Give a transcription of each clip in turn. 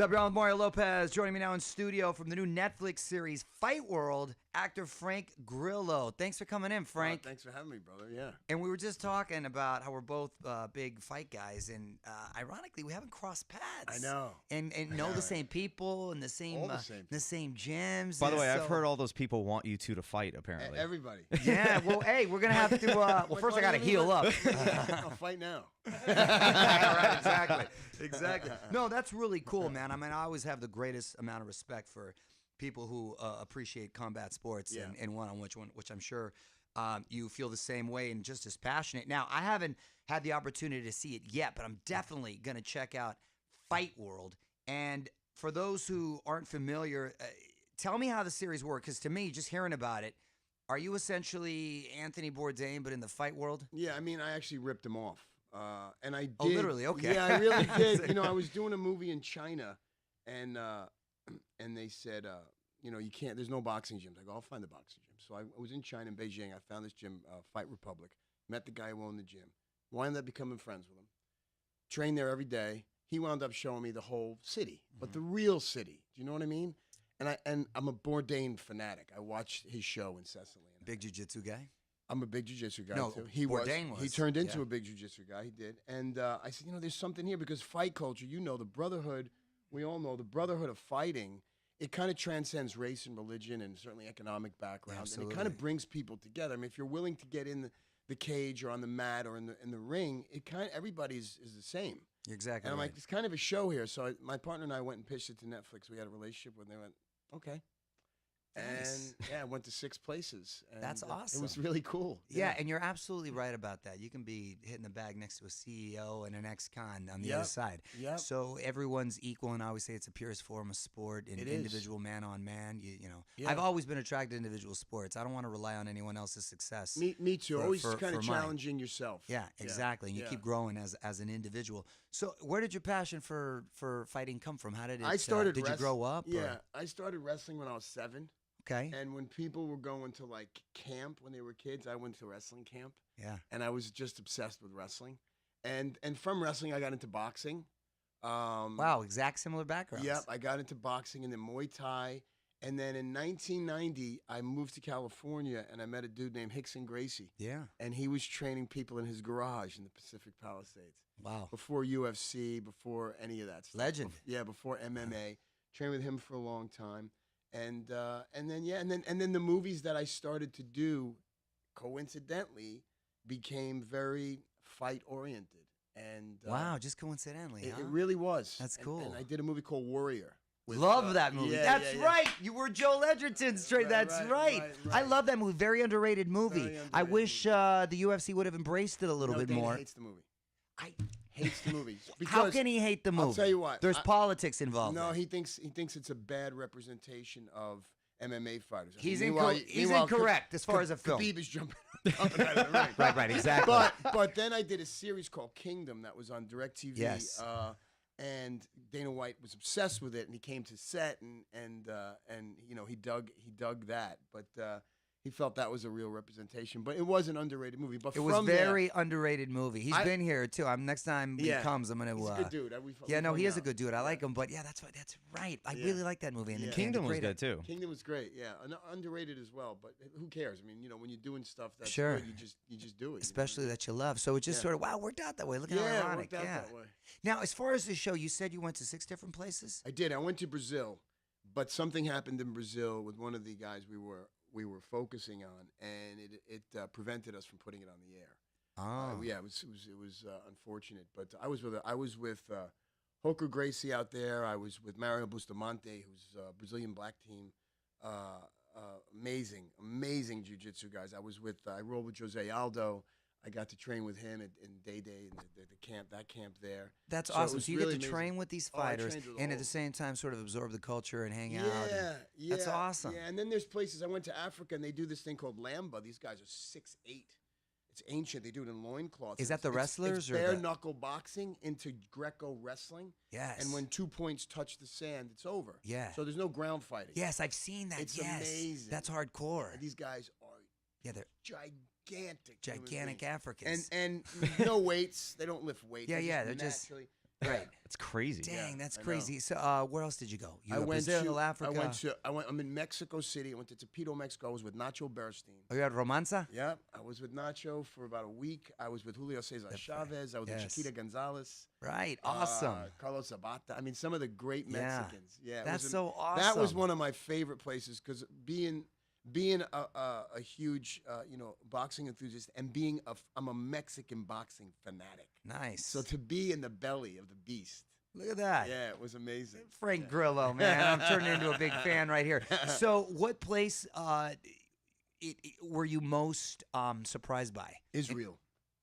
What's up, y'all? I'm Mario Lopez. Joining me now in studio from the new Netflix series Fightworld, actor Frank Grillo. Thanks for coming in, Frank. Thanks for having me, brother. Yeah. And we were just talking about how we're both big fight guys, and ironically, we haven't crossed paths. I know. And know the same people and the same gyms. By the way, I've heard all those people want you two to fight, apparently. Everybody. Yeah. Well, hey, we're gonna have to. Well, first I gotta heal up. I'll fight now. Right, exactly. No, that's really cool, man. I mean, I always have the greatest amount of respect for people who appreciate combat sports and one, which I'm sure you feel the same way and just as passionate. Now, I haven't had the opportunity to see it yet, but I'm definitely going to check out Fight World. And for those who aren't familiar, tell me how the series works, because to me, just hearing about it, are you essentially Anthony Bourdain, but in the fight world? Yeah, I mean, I actually ripped him off. And I did. Oh, literally? Okay. Yeah, I really did. You know, I was doing a movie in China, and they said, you know, you can't, there's no boxing gyms. I go, I'll find the boxing gym. So I was in China, in Beijing. I found this gym, Fight Republic. Met the guy who owned the gym. Wound up becoming friends with him. Trained there every day. He wound up showing me the whole city, but the real city. Do you know what I mean? And I'm a Bourdain fanatic. I watched his show incessantly. Big jiu-jitsu guy? I'm a big jiu-jitsu guy, no, too. Bourdain was. He turned into a big jiu-jitsu guy. He did. And I said, you know, there's something here, because fight culture, you know, the brotherhood, we all know the brotherhood of fighting, it kind of transcends race and religion and certainly economic background. Absolutely. And it kind of brings people together. I mean, if you're willing to get in the cage or on the mat or in the ring, it kind of, everybody is the same. You're exactly And I'm right. like, it's kind of a show here. So my partner and I went and pitched it to Netflix. We had a relationship with them. They went, okay. Nice. And yeah, I went to 6 places. And, That's awesome. It was really cool. Yeah, and you're absolutely right about that. You can be hitting the bag next to a CEO and an ex-con on the other side. Yep. So everyone's equal, and I always say it's the purest form of sport, and It is. individual man on man. You know, Yeah. I've always been attracted to individual sports. I don't want to rely on anyone else's success. Me too. Always kind of for mine. challenging yourself. Yeah, exactly. And you keep growing as an individual. So where did your passion for fighting come from? How did it? I started. Did you grow up? Yeah, or? I started wrestling when I was 7. Okay. And when people were going to like camp when they were kids, I went to wrestling camp. Yeah. And I was just obsessed with wrestling. And from wrestling, I got into boxing. Wow, exact similar backgrounds. Yep, I got into boxing and then Muay Thai. And then in 1990, I moved to California and I met a dude named Hickson Gracie. Yeah. And he was training people in his garage in the Pacific Palisades. Wow. Before UFC, before any of that stuff. Legend. Yeah, before MMA. Trained with him for a long time. And then the movies that I started to do, coincidentally, became very fight oriented. And wow, just coincidentally, it huh? really was. That's cool. And I did a movie called Warrior. Love that movie. Yeah, That's yeah. right. You were Joel Edgerton straight. That's right. I love that movie. Very underrated movie. Very underrated I wish the UFC would have embraced it a little bit Dana more. hates the movie. I Hates the movie. How can he hate the movie? I'll tell you what. There's politics involved. No, there. he thinks it's a bad representation of MMA fighters. He's Meanwhile, incorrect as far as a film. Khabib is jumping out of the ring. Right, exactly. But then I did a series called Kingdom that was on DirecTV. Yes. And Dana White was obsessed with it, and he came to set, and you know he dug that, but he felt that was a real representation. But it was an underrated movie. But it was a very underrated movie. He's been here too. Next time he comes, I'm gonna. He's a good dude. He is a good dude. I like him. But yeah, that's right. I really like that movie. And the Kingdom was good too. Kingdom was great. Yeah, underrated as well. But who cares? I mean, you know, when you're doing stuff that's sure. good, you just do it. Especially that you love. So it just sort of worked out that way. Look how it ironic. worked out that way. Now, as far as the show, you said you went to 6 different places. I did. I went to Brazil, but something happened in Brazil with one of the guys we were focusing on, and it prevented us from putting it on the air. Oh, yeah, it was unfortunate. But I was with Hoker Gracie out there. I was with Mario Bustamante, who's a Brazilian black team. Amazing jiu-jitsu guys. I rolled with Jose Aldo. I got to train with him in Day Day and that camp there. That's awesome. So you really get to train with these fighters and at the same time sort of absorb the culture and hang out. Yeah. That's awesome. Yeah, and then there's places. I went to Africa and they do this thing called Lamba. These guys are 6'8". It's ancient. They do it in loincloths. Is that the wrestlers? It's bare knuckle boxing into Greco wrestling. Yes. And when 2 points touch the sand, it's over. Yeah. So there's no ground fighting. Yes, I've seen that. It's amazing. That's hardcore. And these guys are they're gigantic Africans. and no weights. They don't lift weights. Yeah, they're naturally. Right. It's crazy. Dang, that's I know. crazy. So, where else did you go? You I went went Brazil, to Africa. I'm in Mexico City. I went to Tepito, Mexico. I was with Nacho Beristain. Oh, you had Romanza? Yeah, I was with Nacho for about a week. I was with Julio Cesar Chavez. I was Yes. with Chiquita Gonzalez. Right. Awesome. Carlos Zabata. I mean, some of the great Yeah. Mexicans. Yeah, That's so awesome. That was one of my favorite places because being a huge boxing enthusiast and I'm a Mexican boxing fanatic. Nice. So to be in the belly of the beast. Look at that. Yeah, it was amazing. Frank Grillo, man. I'm turning into a big fan right here. So, what place were you most surprised by? Israel.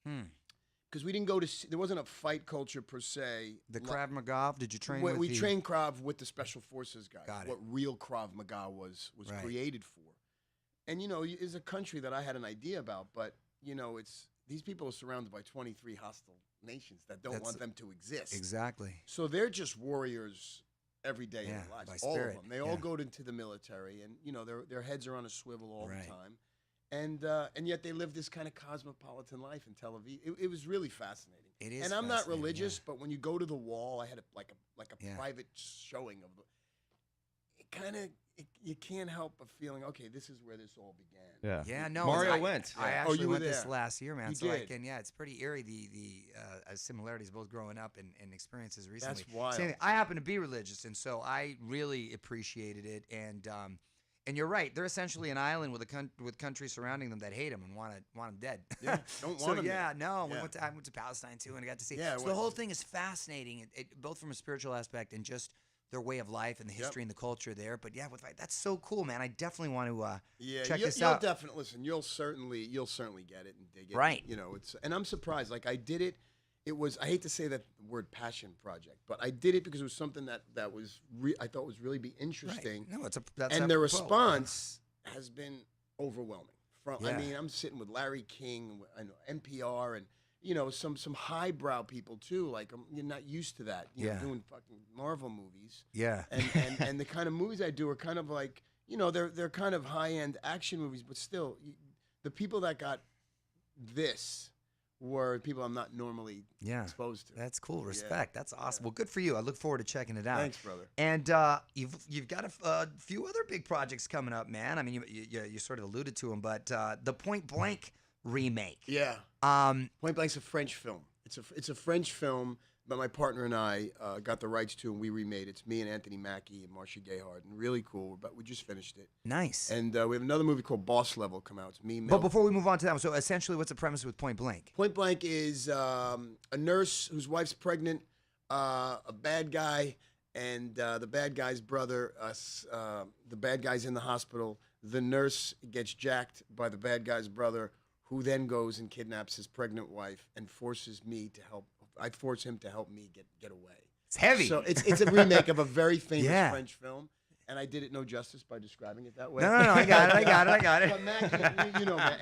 Hmm. Because we didn't go to, there wasn't a fight culture per se. The Krav Maga? Did you train with We the... trained Krav with the Special Forces guys. Got it. What real Krav Maga was Right. created for. And, it's a country that I had an idea about, but, these people are surrounded by 23 hostile nations that don't want them to exist. Exactly. So they're just warriors every day in Yeah, their lives. by All spirit, of them. They all go into the military, and their heads are on a swivel all Right. the time, and yet they live this kind of cosmopolitan life in Tel Aviv. It was really fascinating. It is. And I'm not fascinating, religious, but when you go to the wall, I had a Yeah. private showing of it. Kind of you can't help but feeling, okay, this is where this all began. Yeah. Yeah, no. Mario went. I Yeah. actually You were went this there. last year, man. You so did. it's pretty eerie the similarities both growing up and experiences recently. That's wild. Same thing. I happen to be religious, and so I really appreciated it. And you're right. They're essentially an island with countries surrounding them that hate them and want them dead. Yeah, don't So want 'em yeah, dead. no. Yeah. I went to Palestine too, and I got to see. Yeah, so well, the whole thing is fascinating, both from a spiritual aspect and just their way of life and the history and the culture there. But yeah, that's so cool, man. I definitely want to check this out. You'll definitely listen. You'll certainly get it and dig it. Right. And I'm surprised. Like I did it. It was, I hate to say that word passion project, but I did it because it was something that was I thought was really be interesting. Right. No, that's and the apropos. response has been overwhelming. I Yeah. mean, I'm sitting with Larry King, I know NPR, and some highbrow people too. Like you're not used to that. Doing fucking Marvel movies. Yeah. And the kind of movies I do are kind of like they're kind of high end action movies, but still, the people that got this were people I'm not normally exposed to. That's cool. Respect. That's awesome. Well, good for you. I look forward to checking it out. Thanks, brother. And you've got a few other big projects coming up, man. I mean, you sort of alluded to them, but the Point Blank remake. Yeah. Point Blank's a French film. It's a French film, but my partner and I got the rights to, and we remade it. It's me and Anthony Mackie and Marcia Gayhard, and really cool. But we just finished it. Nice. And we have another movie called Boss Level come out. It's me. But before we move on to that one, so essentially, what's the premise with Point Blank? Point Blank is a nurse whose wife's pregnant, a bad guy, and the bad guy's brother. The bad guy's in the hospital. The nurse gets jacked by the bad guy's brother, who then goes and kidnaps his pregnant wife and forces me to help. I force him to help me get away. It's heavy. So it's a remake of a very famous Yeah. French film, and I did it no justice by describing it that way. No, I got it. But Mackie,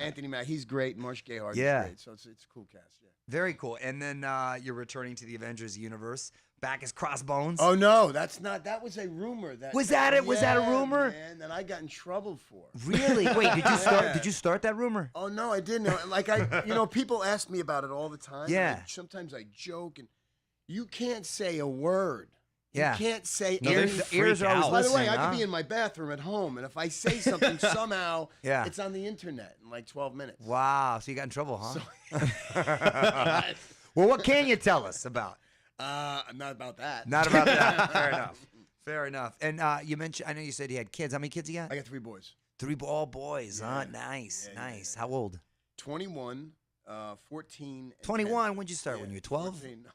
Anthony Mackie, he's great. Marsh Gayhart is great. So it's a cool cast. Yeah. Very cool. And then you're returning to the Avengers universe, back as Crossbones. Oh no, that's not. That was a rumor. Was that it? Was that a rumor? Man, that I got in trouble for. Really? Wait, did you start that rumor? Oh no, I didn't. Like people ask me about it all the time. Yeah. Sometimes I joke, and you can't say a word. Yeah. You can't say No, they anything. freak ears are always out. By the way, listening, I huh? could be in my bathroom at home, and if I say something somehow, Yeah. it's on the internet in like 12 minutes. Wow. So you got in trouble, huh? Well, what can you tell us about? Not about that. Not about that. Fair enough. Fair enough. And you mentioned, I know you said you had kids. How many kids you got? I got 3 boys. All boys, huh? Yeah. Nice, Yeah, nice. How old? 21, 14, and 21. 10. When'd you start? Yeah, When you were 12? 14,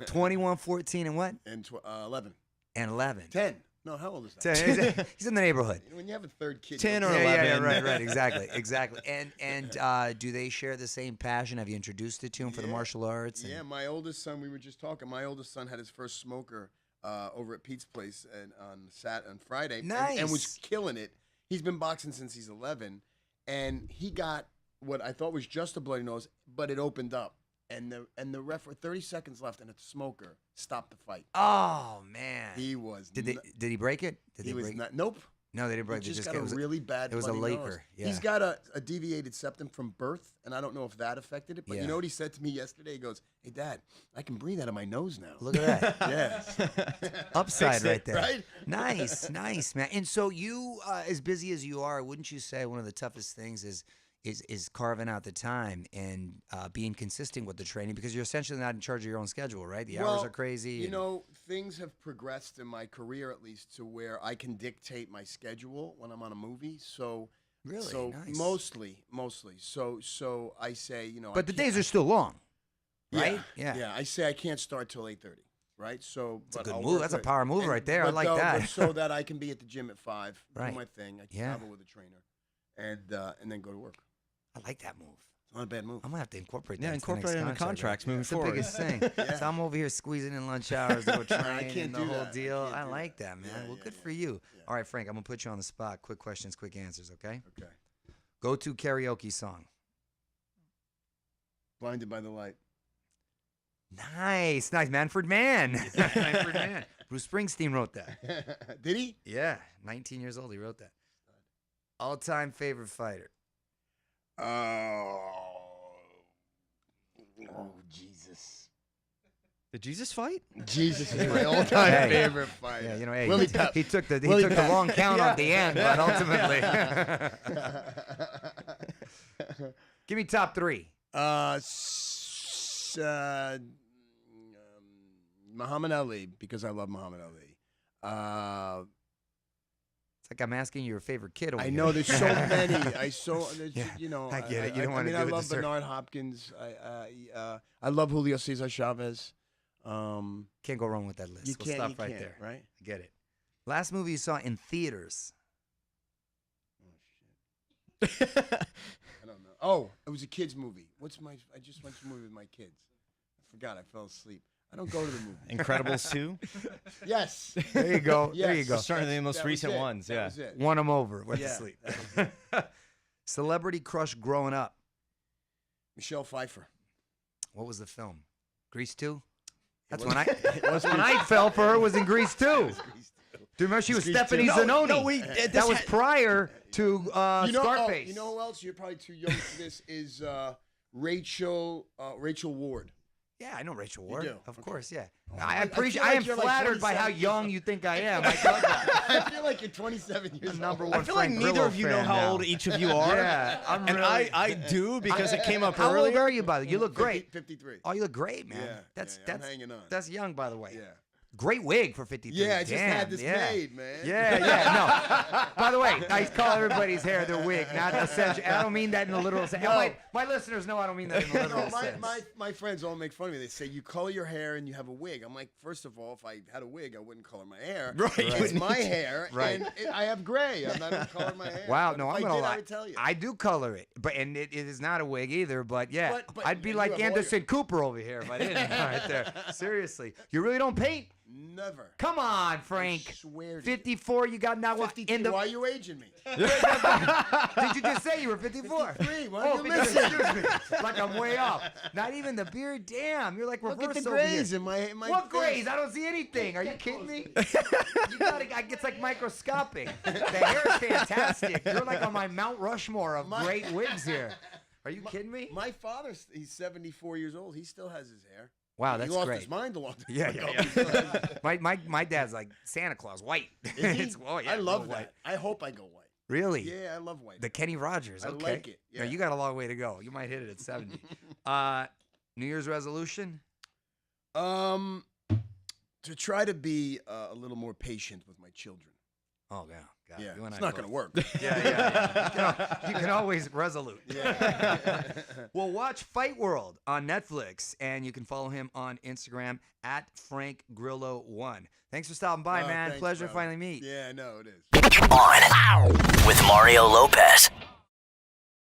21, 14, and what? and 11. And 11. 10. No, how old is that? 10. He's in the neighborhood. When you have a third kid. 10 or Yeah, 11. right. Exactly. And do they share the same passion? Have you introduced it to them for the Yeah. martial arts? Yeah, my oldest son, we were just talking. My oldest son had his first smoker over at Pete's place on Friday. And was Nice. killing it. He's been boxing since he's 11. And he got what I thought was just a bloody nose, but it opened up. And the ref, with 30 seconds left, and a smoker stopped the fight. Oh man. He was. Did he break it? Did He they was break not. Nope. No, they didn't break. He They just just got a really bad. It was a bloody Laker. nose. Yeah. He's got a deviated septum from birth, and I don't know if that affected it. But Yeah. you know what he said to me yesterday? He goes, "Hey, Dad, I can breathe out of my nose now." Look at that. Yeah. Upside right there. Right? Nice, nice, man. And so you, as busy as you are, wouldn't you say one of the toughest things is carving out the time and being consistent with the training, because you're essentially not in charge of your own schedule, right? The hours are crazy. You know, things have progressed in my career, at least, to where I can dictate my schedule when I'm on a movie. So Really? so Nice. mostly. So I say, you know, But the days are still long, right? Yeah. I say I can't start till 8:30. Right, so It's a but good I'll move. work That's a with- power move and- right there. I but like though- that. but so that I can be at the gym at 5, Right. do my thing. I can Yeah. travel with a trainer, and then go to work. I like that move. It's not a bad move. I'm gonna have to incorporate that. Yeah, into the incorporate it in the next contract, contracts right? moving It's forward. the biggest thing. Yeah. So I'm over here squeezing in lunch hours to go train can't and the do whole that. I deal. can't I do like that. that, man. Yeah, Well, yeah, good yeah. for you. Yeah. All right, Frank, I'm gonna put you on the spot. Quick questions, quick answers, okay? Okay. Go-to karaoke song. Blinded by the light. Nice, nice. Manfred Mann. Manfred Mann. Bruce Springsteen wrote that. Did he? Yeah, 19 years old. He wrote that. All-time favorite fighter. Oh, Jesus. Did Jesus fight? Jesus is my all-time Hey. favorite fighter. Yeah, you know, hey, Willie he, Pep. he took the Willie Pep. long count at the end, but ultimately, give me top 3. Muhammad Ali, because I love Muhammad Ali. It's like I'm asking you your favorite kid. Over I here. know there's so many. Yeah, You know, I get it. You don't I wanna mean, do I it love to Sir. Bernard Hopkins. I love Julio Cesar Chavez. Can't go wrong with that list. You We'll can't. stop You right can't, there. right? I get it. Last movie you saw in theaters. Oh shit. I don't know. Oh, it was a kids movie. I just went to a movie with my kids. I forgot. I fell asleep. I don't go to the movie. Incredibles 2? Yes. There you go. There you Yes. go. Starting the most That was recent it. ones, That yeah. was it. Won them over. Went to Yeah, sleep. that was Celebrity crush growing up. Michelle Pfeiffer. What was the film? Grease 2? That's was- when I. it was When I fell for her was in Grease 2. Do you remember she was Grease Stephanie 2. Zanoni? No, wait, that this was had- prior to Scarface. You know who else? You're probably too young for this. Is Rachel Ward. Yeah, I know Rachel Ward. do? Of Okay. course, yeah. I I appreciate. feel I like am you're like flattered by how 27 years young old. you think I am. I love that. I feel like you're 27 years old. Number one. I feel like Frank neither Grillo of you know fan how now. old each of you are. Yeah, I'm and really. I do because it came up How earlier. old are you, by the way? You look great. 53. Oh, you look great, man. Yeah, That's I'm hanging on. That's young, by the way. Yeah. Great wig for 53. Yeah, I just Damn, had this yeah. made, man. Yeah, no. By the way, I call everybody's hair their wig, not essential. I don't mean that in a literal sense. No. My listeners know I don't mean that in a literal No, sense. my friends all make fun of me. They say, you color your hair and you have a wig. I'm like, first of all, if I had a wig, I wouldn't color my hair. Right. It's my hair, Right. and I have gray. I'm not going to color my hair. Wow, But no, if I'm I gonna did, lie. I would tell you. I do color it, and it is not a wig either. But yeah, But I'd be you like have all Anderson Cooper over here if I didn't. Right there. Seriously, you really don't paint? Never. Come on, Frank. I swear to 54. You got now what? 53. In the. Why are you aging me? Did you just say you were 54? 53. What Oh, are you missing? excuse me. Like I'm way off. Not even the beard. Damn, you're like Look reverse at the over here. grays in my What face. grays? I don't see anything. Are you kidding me? You gotta. It's like microscopic. The hair is fantastic. You're like on my Mount Rushmore of great wigs here. Are you kidding me? My father, he's 74 years old. He still has his hair. Wow, that's he lost great. his mind a long time Yeah, ago. yeah. My dad's like Santa Claus, white. Is he? Oh yeah, I love go that. white. I hope I go white. Really? Yeah, I love white. The Kenny Rogers. I Okay. like it, Now, yeah. you got a long way to go. You might hit it at 70. New Year's resolution? To try to be a little more patient with my children. Oh yeah. God, Yeah, you and it's I not both. going to work. Yeah. You can always resolute. Yeah. Well, watch Fightworld on Netflix, and you can follow him on Instagram at Frank Grillo 1. Thanks for stopping by, Oh, man. thanks, Pleasure to brother. finally meet. Yeah, I know it is. On with Mario Lopez.